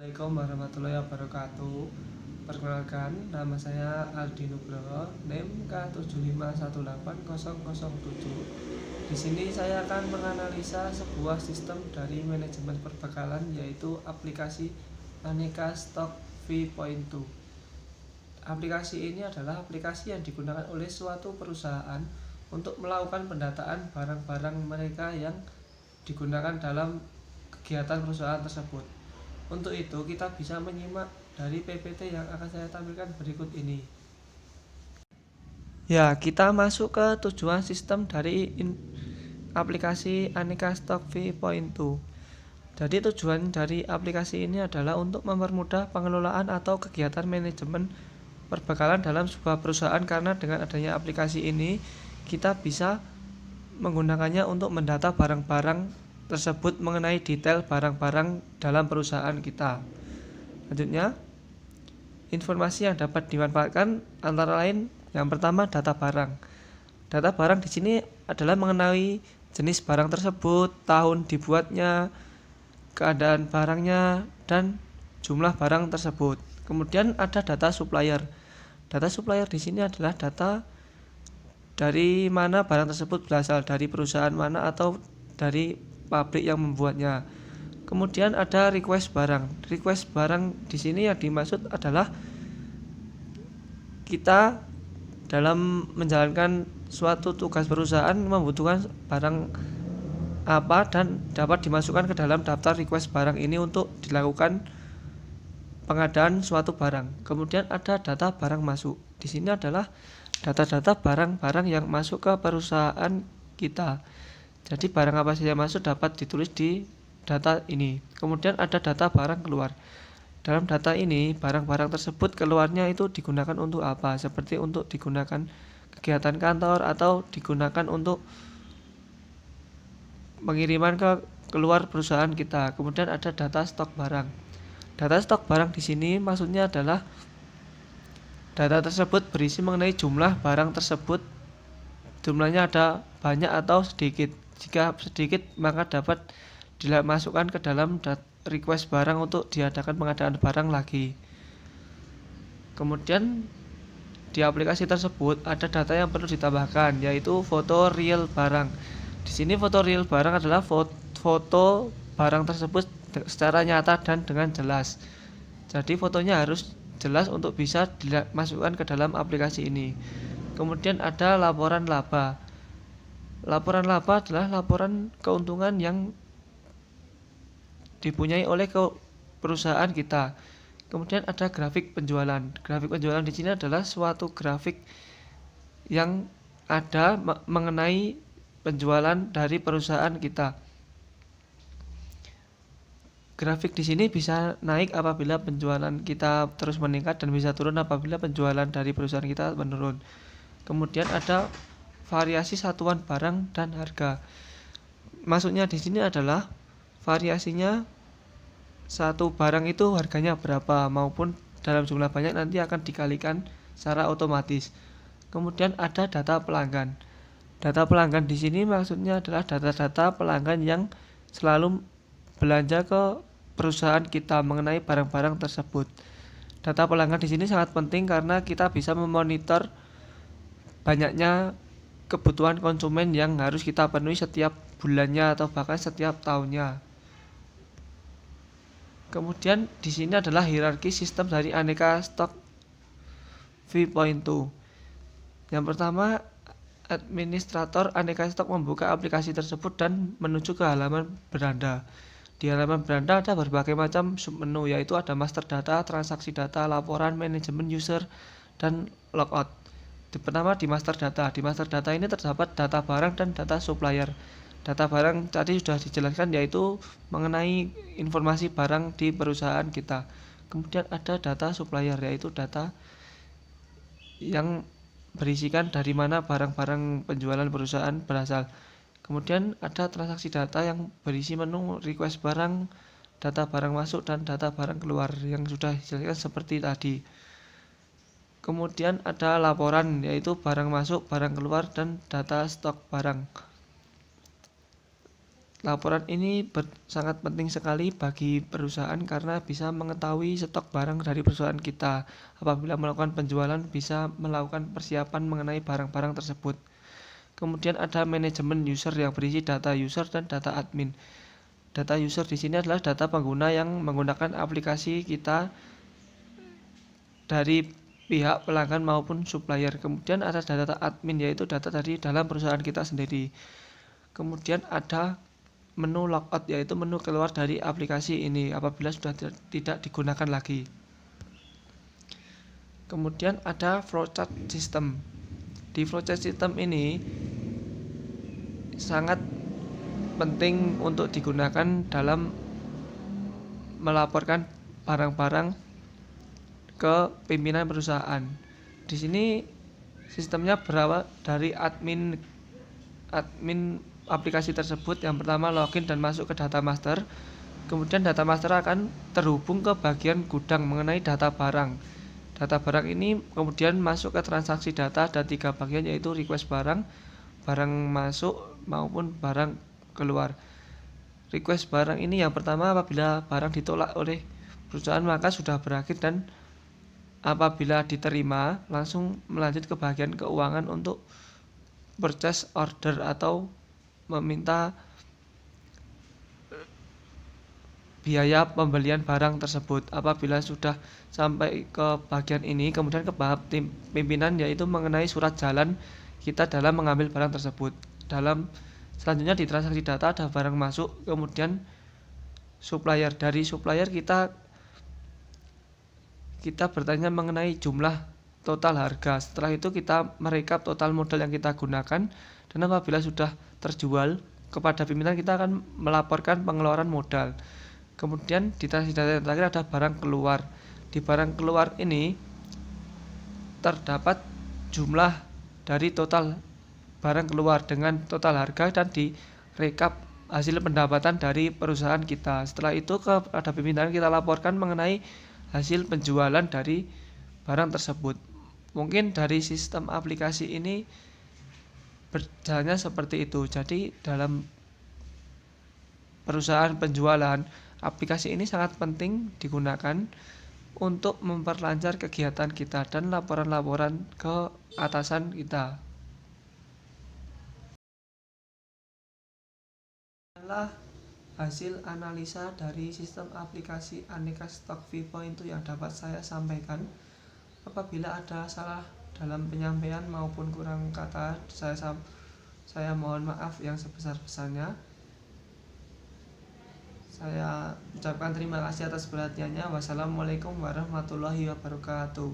Assalamualaikum warahmatullahi wabarakatuh. Perkenalkan, nama saya Aldi Nugroho, NIM K7518007. Di sini saya akan menganalisa sebuah sistem dari manajemen perbekalan, yaitu aplikasi Aneka Stock V.2. Aplikasi ini adalah aplikasi yang digunakan oleh suatu perusahaan untuk melakukan pendataan barang-barang mereka yang digunakan dalam kegiatan perusahaan tersebut. Untuk itu, kita bisa menyimak dari PPT yang akan saya tampilkan berikut ini. Ya, kita masuk ke tujuan sistem dari aplikasi Aneka Stock V.2. Jadi tujuan dari aplikasi ini adalah untuk mempermudah pengelolaan atau kegiatan manajemen perbekalan dalam sebuah perusahaan, karena dengan adanya aplikasi ini kita bisa menggunakannya untuk mendata barang-barang tersebut mengenai detail barang-barang dalam perusahaan kita. Selanjutnya, informasi yang dapat dimanfaatkan antara lain yang pertama data barang. Data barang di sini adalah mengenai jenis barang tersebut, tahun dibuatnya, keadaan barangnya, dan jumlah barang tersebut. Kemudian ada data supplier. Data supplier di sini adalah data dari mana barang tersebut berasal, dari perusahaan mana atau dari pabrik yang membuatnya. Kemudian ada request barang. Request barang di sini yang dimaksud adalah kita dalam menjalankan suatu tugas perusahaan membutuhkan barang apa dan dapat dimasukkan ke dalam daftar request barang ini untuk dilakukan pengadaan suatu barang. Kemudian ada data barang masuk. Di sini adalah data-data barang-barang yang masuk ke perusahaan kita. Jadi barang apa saja masuk dapat ditulis di data ini. Kemudian ada data barang keluar. Dalam data ini, barang-barang tersebut keluarnya itu digunakan untuk apa? Seperti untuk digunakan kegiatan kantor atau digunakan untuk pengiriman ke keluar perusahaan kita. Kemudian ada data stok barang. Data stok barang di sini maksudnya adalah data tersebut berisi mengenai jumlah barang tersebut, jumlahnya ada banyak atau sedikit. Jika sedikit maka dapat dimasukkan ke dalam request barang untuk diadakan pengadaan barang lagi. Kemudian di aplikasi tersebut ada data yang perlu ditambahkan, yaitu foto real barang. Di sini foto real barang adalah foto barang tersebut secara nyata dan dengan jelas. Jadi fotonya harus jelas untuk bisa dimasukkan ke dalam aplikasi ini. Kemudian ada laporan laba. Laporan laba adalah laporan keuntungan yang dipunyai oleh perusahaan kita. Kemudian ada grafik penjualan. Grafik penjualan di sini adalah suatu grafik yang ada mengenai penjualan dari perusahaan kita. Grafik di sini bisa naik apabila penjualan kita terus meningkat dan bisa turun apabila penjualan dari perusahaan kita menurun. Kemudian ada variasi satuan barang dan harga. Maksudnya di sini adalah variasinya satu barang itu harganya berapa, maupun dalam jumlah banyak nanti akan dikalikan secara otomatis. Kemudian ada data pelanggan. Data pelanggan di sini maksudnya adalah data-data pelanggan yang selalu belanja ke perusahaan kita mengenai barang-barang tersebut. Data pelanggan di sini sangat penting karena kita bisa memonitor banyaknya kebutuhan konsumen yang harus kita penuhi setiap bulannya atau bahkan setiap tahunnya. Kemudian di sini adalah hierarki sistem dari Aneka Stock V.2. Yang pertama, administrator Aneka Stock membuka aplikasi tersebut dan menuju ke halaman beranda. Di halaman beranda ada berbagai macam submenu, yaitu ada master data, transaksi data, laporan, manajemen user, dan logout. Pertama di master data. Di master data ini terdapat data barang dan data supplier. Data barang tadi sudah dijelaskan, yaitu mengenai informasi barang di perusahaan kita. Kemudian ada data supplier, yaitu data yang berisikan dari mana barang-barang penjualan perusahaan berasal. Kemudian ada transaksi data yang berisi menu request barang, data barang masuk, dan data barang keluar yang sudah dijelaskan seperti tadi. Kemudian ada laporan, yaitu barang masuk, barang keluar, dan data stok barang. Laporan ini sangat penting sekali bagi perusahaan karena bisa mengetahui stok barang dari perusahaan kita. Apabila melakukan penjualan, bisa melakukan persiapan mengenai barang-barang tersebut. Kemudian ada manajemen user yang berisi data user dan data admin. Data user di sini adalah data pengguna yang menggunakan aplikasi kita dari pihak pelanggan maupun supplier. Kemudian ada data admin, yaitu data dari dalam perusahaan kita sendiri. Kemudian ada menu logout, yaitu menu keluar dari aplikasi ini apabila sudah tidak digunakan lagi. Kemudian ada flowchart system. Di flowchart system ini sangat penting untuk digunakan dalam melaporkan barang-barang ke pimpinan perusahaan. Di sini sistemnya berawal dari admin aplikasi tersebut. Yang pertama login dan masuk ke data master. Kemudian data master akan terhubung ke bagian gudang mengenai data barang. Data barang ini kemudian masuk ke transaksi data, dan 3 bagian, yaitu request barang, barang masuk maupun barang keluar. Request barang ini yang pertama apabila barang ditolak oleh perusahaan maka sudah berakhir, dan apabila diterima langsung melanjut ke bagian keuangan untuk purchase order atau meminta biaya pembelian barang tersebut. Apabila sudah sampai ke bagian ini, kemudian ke tahap tim pimpinan, yaitu mengenai surat jalan kita dalam mengambil barang tersebut. Selanjutnya di transaksi data ada barang masuk, kemudian supplier. Dari supplier kita bertanya mengenai jumlah total harga. Setelah itu kita merekap total modal yang kita gunakan, dan apabila sudah terjual kepada pimpinan, kita akan melaporkan pengeluaran modal. Kemudian di transaksi data yang terakhir ada barang keluar. Di barang keluar ini terdapat jumlah dari total barang keluar dengan total harga, dan direkap hasil pendapatan dari perusahaan kita. Setelah itu kepada pimpinan kita laporkan mengenai hasil penjualan dari barang tersebut. Mungkin dari sistem aplikasi ini berjalannya seperti itu. Jadi dalam perusahaan penjualan, aplikasi ini sangat penting digunakan untuk memperlancar kegiatan kita dan laporan-laporan ke atasan kita. Adalah hasil analisa dari sistem aplikasi Aneka Stock V.2 yang dapat saya sampaikan. Apabila ada salah dalam penyampaian maupun kurang kata, saya mohon maaf yang sebesar-besarnya. Saya ucapkan terima kasih atas perhatiannya. Wassalamualaikum warahmatullahi wabarakatuh.